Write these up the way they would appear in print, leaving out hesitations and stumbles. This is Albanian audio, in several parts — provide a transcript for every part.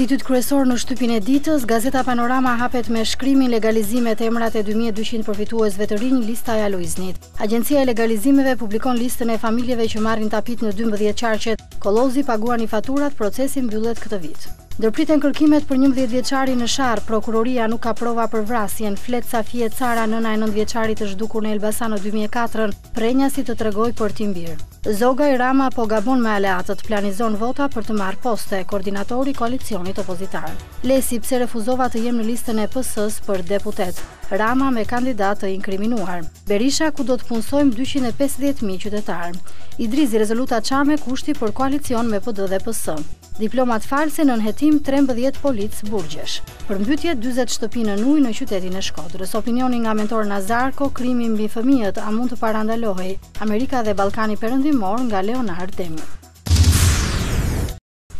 Titujt kryesor në shtypin e ditës, Gazeta Panorama hapet me shkrimin legalizimet emrat e 2200 përfituesve të rinj lista e Aloiznit. Agjencia e legalizimeve publikon listën e familjeve që marrin tapit në 12 qarqet. Kollozi paguani faturat, procesi mbyllet këtë vit. Ndërpriten kërkimet për 11 vjeçari në Sharr, prokuroria nuk ka prova për vrasjen. Flet Safie Cara, nëna e 9 vjeçarit të zhdukur në Elbasan në 2004, prenjasi të tregoj për Timbir. Zogaj Rama po gabon me aleatët, planizon vota për të marrë poste, koordinatori koalicionit opozitar. Lesi, pse refuzova të jem në listën e PS-s për deputet. Rama me kandidat të inkriminuar. Berisha, ku do të punsojmë 250.000 qytetar. Idrizi, rezoluta çame, kushti për koalicion me PD dhe PS. Diplomat false në nënhetim 13 polic burgjesh. Përmbytje 40 shtëpi në ujë në qytetin e Shkodrës. Opinioni nga mentor Nazarko, krimi mbi fëmijët a mund të parandalohej. Amerika dhe Ballkani Perëndimor nga Leonard Demi.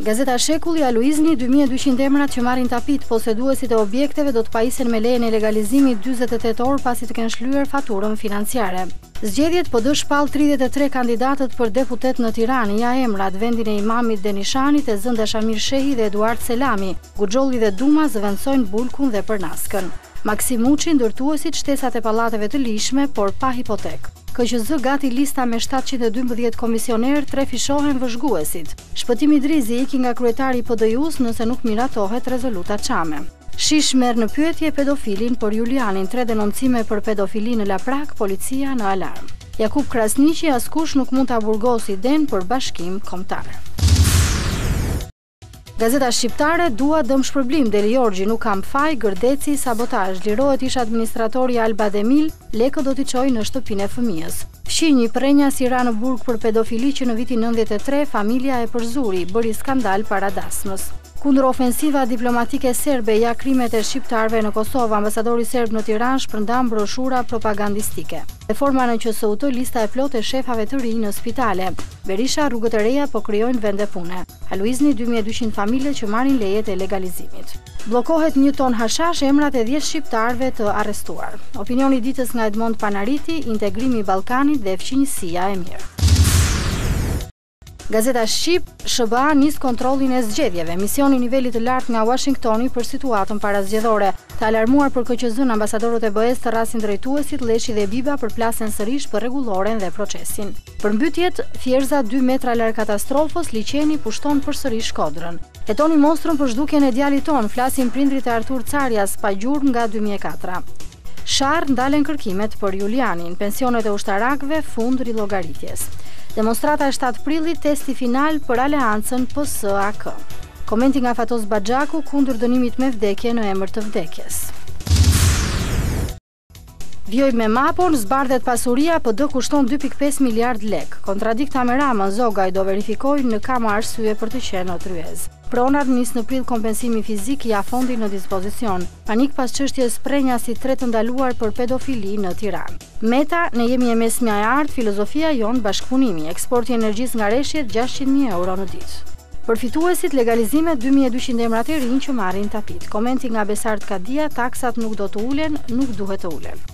Gazeta Shekulli, Aloizni, 2200 emrat që marrin tapit, poseduesit e objekteve do të pajisen me lejen e legalizimit 48 orë pasi të kenë shlyer faturën financiare. Zgjedhjet PD shpall 33 kandidatët për deputet në Tiranë, ja emrat, vendin e Imamit Denishanit, e zënda Shamir Shehi dhe Eduard Selami. Guxholli dhe Duma zëvendësojnë Bulkun dhe Përnaskën. Maksimuçi, ndërtuesit shtesat e pallateve të lishme, por pa hipotek. KQZ gati lista me 712 komisioner, 3 fishohen vëzhguesit. Shpëtim Idrizi iki nga kryetari i PD-s nëse nuk miratohet rezoluta çame. Shish merr në pyetje pedofilin për Julianin, 3 denoncime për pedofili në Laprak, policia në alarm. Jakub Krasniqi, askush nuk mund ta burgosi den për bashkim kombëtar. Gazeta Shqiptare, dua dëmshpërblim, Deli Jorgji nuk kam faj, Gërdeci, sabotazh, lirohet ish administratori Alba Demil, lekë do t'i çojë në shtëpinë e fëmijës. Fshinji, prenjas i ra në burg për pedofili që në vitin 93 familja e përzuri, bëri skandal para dasmës. Kundër ofensiva diplomatike serbe ja krimet e shqiptarëve në Kosovë, ambasadori serb në Tiranë shpërndan broshura propagandistike. Reforma në QSUT, lista e plotë e shefave të rinj në spitale. Berisha, rrugët e reja po krijojnë vende pune. Aloizni, 2200 familje që marrin lejet e legalizimit. Bllokohet 1 ton hashash, emrat e 10 shqiptarëve të arrestuar. Opinioni ditës nga Edmond Panariti, integrimi i Ballkanit dhe fqinjësia e mirë. Gazeta Shqip, SBA nis kontrollin e zgjedhjeve. Misioni i nivelit të lartë nga Washingtoni për situatën parazgjedhore. Të alarmuar për KQZ-n, ambasadorët e BE-s të rrasin drejtuesit, Leshi dhe Biba përplasen sërish për rregulloren dhe procesin. Përmbytjet, thjerza 2 metra larg katastrofës, liçeni pushton përsëri Shkodrën. Hetoni mostrën për zhdukjen e djalit ton, flasin prindrit e Artur Carjas, pa gjurmë nga 2004. Sharr, ndalen kërkimet për Julianin, pensionet e ushtarakëve, fund rilogaritjes. Demonstrata e 7 prillit, testi final për aleancën PS-AK. Komenti nga Fatos Baxhaku kundër dënimit me vdekje në emër të vdekjes. Vjoj me mapon, zbardhet pasuria, PD kushton 2.5 miliard lek. Kontradikta me Ramën, Zogaj do verifikojnë në kam arsye për të qenë otryez. Pronat nis në prill kompensimi fizik ja fondi në dispozicion. Panik pas çështjes prenjasit 3 të ndaluar për pedofili në Tiranë. Meta, ne jemi e mesmja e art, filozofia jon bashkëpunimi, eksporti energjisë nga reshjet 600.000 euro në ditë. Përfituesit legalizimet 2200 emrat e rinj që marrin tapit. Komenti nga Besart Kadia, taksat nuk do të ulen, nuk duhet të ulen.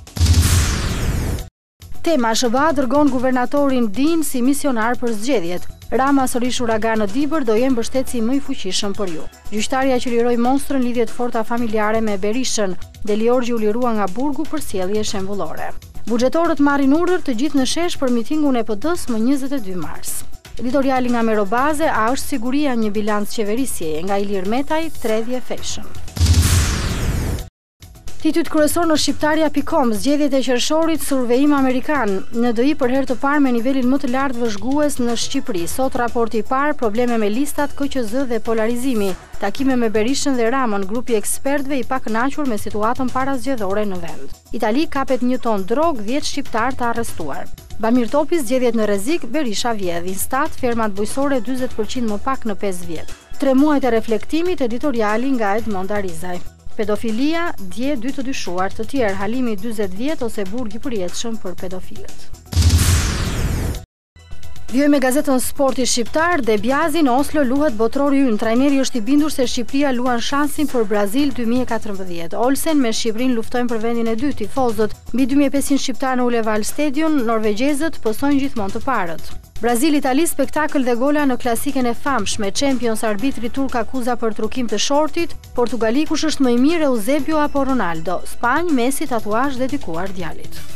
Tema, SBA dërgon guvernatorin Din si misionar për zgjedhjet. Rama sërish uragan në Dibër do jenë mbështetësi më i fuqishëm për ju. Gjyqtarja që liroi monstrën lidhjet forta familjare me Berishën. Deli Jorgji u lirua nga burgu për sjellje shembullore. Buxhetorët marrin urdhër të gjithë në shesh për mitingun e PD-s më 22 mars. Editoriali nga Merobaze, a është siguria një bilanc qeverisjeje, nga Ilir Metaj, Tredje Fashion. Titujt kryesor në Shqiptaria.com, zgjedhjet e qershorit, survejim amerikan. NDI për herë të parë me nivelin më të lartë vëzhgues në Shqipëri. Sot raporti i parë, probleme me listat, KQZ dhe polarizimi. Takime me Berishën dhe Ramën, grupi ekspertëve i pakënaqur me situatën parazgjedhore në vend. Itali kapet 1 ton drog, 10 shqiptar të arrestuar. Bamir Topi, zgjedhjet në rrezik, Berisha vjedh. Instat, fermat bujqësore 40% më pak në 5 vjet. 3 muajt e reflektimit, editoriali nga Edmond Arizaj. Pedofilia, dje 2 të dyshuar, të tjerë halimi 40 vjet ose burg i përjetshëm për pedofilët. Vjoj me gazetën Sporti Shqiptar, Debiazi në Oslo luhet botrori ynë. Trajneri është i bindur se Shqipëria luan shansin për Brazil 2014. Olsen me Shqipërinë luftojnë për vendin e dytë. Tifozët mbi 2500 shqiptar në Uleval Stadium, norvegjezët pësojnë gjithmonë të parët. Brazil-Itali spektakël dhe gola në klasiken e famshme. Champions arbitri turk akuza për trukim të shortit. Portugali kush është më i mirë, Eusebio apo Ronaldo? Spanjë, Messi tatuazh dedikuar djalit.